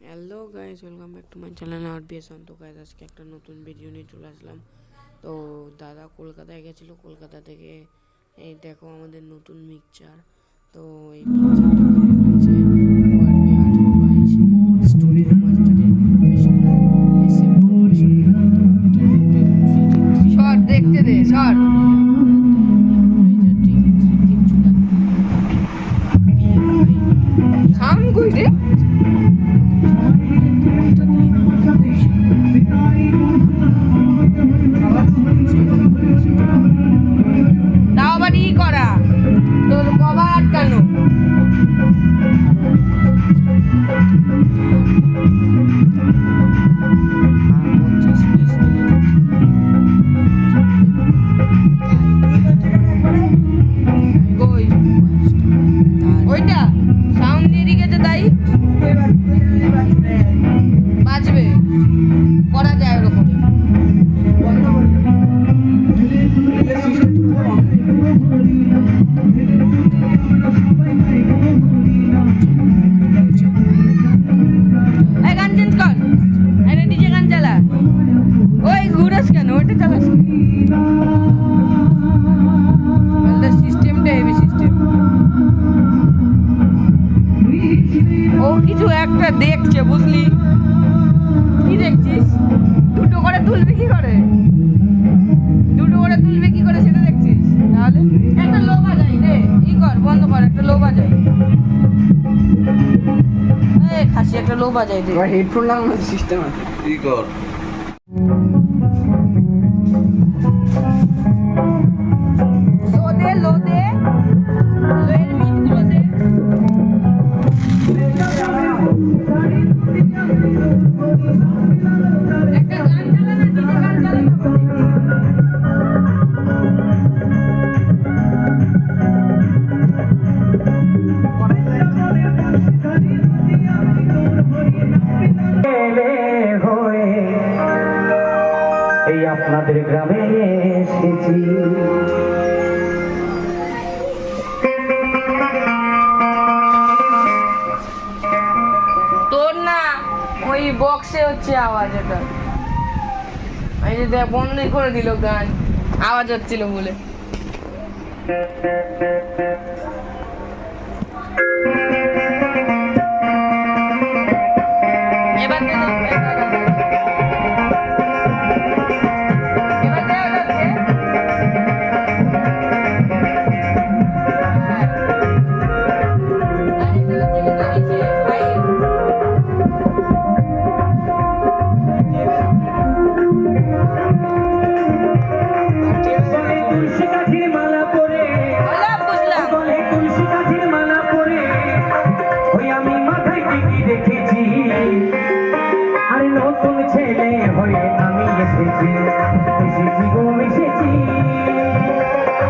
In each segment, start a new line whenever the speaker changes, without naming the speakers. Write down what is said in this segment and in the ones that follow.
Hello guys, welcome back to my channel আরবিএসন। তো guys, আজকে একটা নতুন ভিডিও নিয়ে চলে আসলাম। তো দাদা কলকাতায় গেছিলো, কলকাতা থেকে এই দেখো আমাদের নতুন মিক্সচার। তো এই মিক্সচারটা বানিয়েছে ওআরবি 1822 স্টুডিও মাস্টারের প্রফেশনাল এসএম প্রফেশনাল। তো এটার মধ্যে
শর্ট দেখতে দে শর্ট সাউন্ড কই রে তাও আবার ই করা তোর কভার আটকানো কই ওইটা সাউন্ড দিয়ে রেখেছে তাই বাজবে করা যায় ওরকম এই গান চেঞ্জ কর আরে ডিজে গান চালা ওই ঘুরাস কেন ওইটা চালাস আমাদের সিস্টেমটা হেভি সিস্টেম ও কিছু একটা দেখছে বুঝলি কি দেখছিস দুটো করে তুলবে কি করে সেটা দেখছিস তাহলে একটা লো বাজাই রে ই কর বন্ধ কর একটা লো বাজাই এই খাসি একটা লো বাজাই দে
হেডফোন লাগানোর সিস্টেম আছে।
কি কর
লো দে লোয়ের মিটগুলো দে একটা গান চালা না ডিজে গান চালা
এই আপনাদের গ্রামে এসেছি
তোর না ওই বক্সে হচ্ছে আওয়াজ এটা এই যে দেখ বন্ধই করে দিল গান আওয়াজ হচ্ছিল বলে এবার দে দাও, এবার দে দাও। এবার দে, এবার দে। হ্যাঁ। আরেকটা হচ্ছে কি জানিস? ভাই
তুলসী গাছের মালা পরে
বুঝলাম
বলে তুলসী গাছের মালা পরে ওই আমি মাথায় টিকি রেখেছি আর নতুন ছেলে হয়ে আমি এসেছি গো এসেছি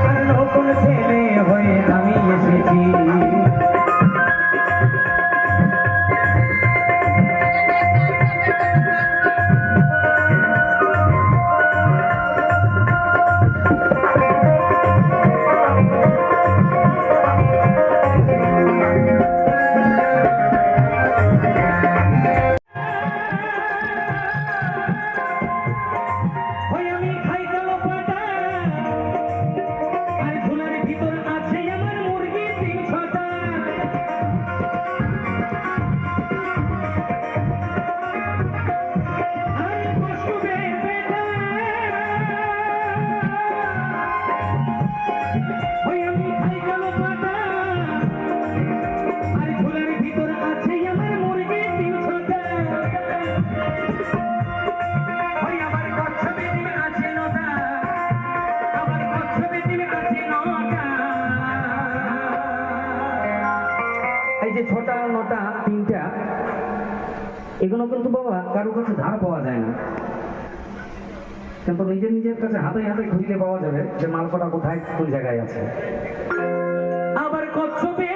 আর নতুন ছেলে হয়ে আমি এসেছি এই যে ছোটা নোটা তিনটা এগুলো কিন্তু বাবা কারো কাছে ধার পাওয়া যায় না কিন্তু নিজের কাছে হাতে হাতে খুঁজলে পাওয়া যাবে যে মালকটা কোথায় কোন জায়গায় আছে আবার কচ্ছপে